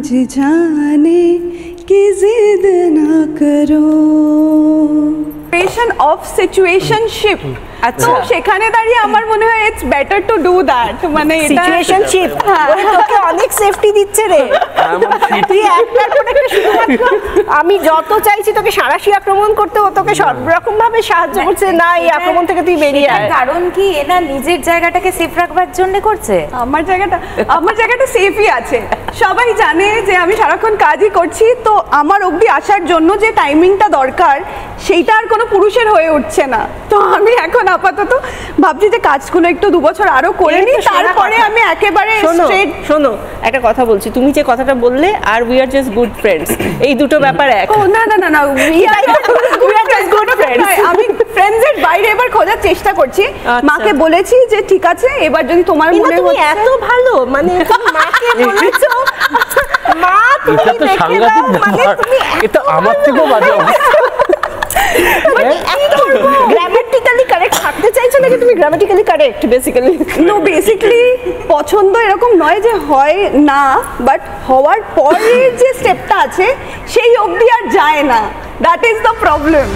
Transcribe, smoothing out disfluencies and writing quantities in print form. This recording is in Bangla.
जाने कि जिद ना करो অফ সিচুয়েশনশিপ। তো সেখানে দাঁড়িয়ে আমার মনে হয় it's better to do that, মানে সিচুয়েশনশিপ তোকে অনেক সেফটি দিচ্ছে রে। তুই একটার পর একটা শুধুমাত্র আমি যত চাইছি তোকে সারাশি আক্রমণ করতে, ও তোকে সব রকম ভাবে সাহায্য করছে, না এই আক্রমণ থেকে তুই বেরিয়ে আয়। কারণ কি এনা নিজের জায়গাটাকে সেফ রাখবার জন্য করছে। আমার জায়গাটা সেফই আছে, সবাই জানে যে আমি সারাক্ষণ কাজই করছি, তো আমার অবধি আসার জন্য যে টাইমিংটা দরকার সেইটা আর কোনো পুরুষের হয়ে উঠছে না। তো আমি এখন আপাতত ভাবছি যে কাজগুলো একটু 2 বছর আরো করে নিই, তারপরে আমি একেবারে স্ট্রেট। শোনো একটা কথা বলছি, তুমি যে কথাটা বললে আর we are just good friends, এই দুটো ব্যাপার এক। ও না না না না, we are just good friends. আমি ফ্রেন্ডসের বাইরে এবার খোঁজার চেষ্টা করছি। মাকে বলেছি যে ঠিক আছে, এবার যদি তোমার মনে হয় এত ভালো, মানে তুমি মাকে বলেছো, মা তুমি দেখে দাও, মানে তুমি এটা আমার থেকেও বাজে অবস্থা। গ্রামাটিক্যালি কারেক্ট থাকতে চাইছো নাকি তুমি grammatically correct? Basically no, basically পছন্দ এরকম নয় যে হয় না, বাট হওয়ার পরে যে স্টেপটা আছে সেই অবধি আর যায় না, দ্যাট ইজ দ্য প্রবলেম।